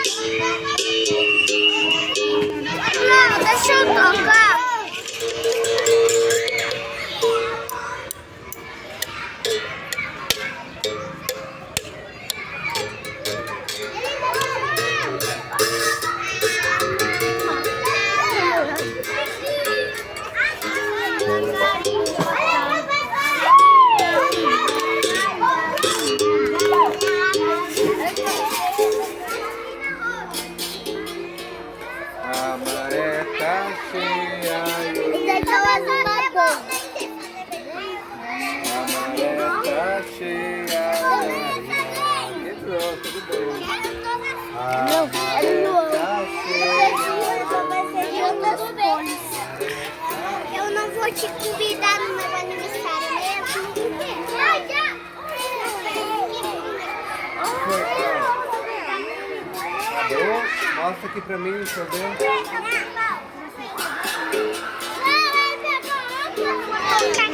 Não, deixa eu tocar. A maré tá cheia. A maré tá cheia. Entrou, tudo bem. A maré tá cheia. Eu não vou te convidar no meu aniversário mesmo. Mostra aqui pra mim, deixa eu ver. Tá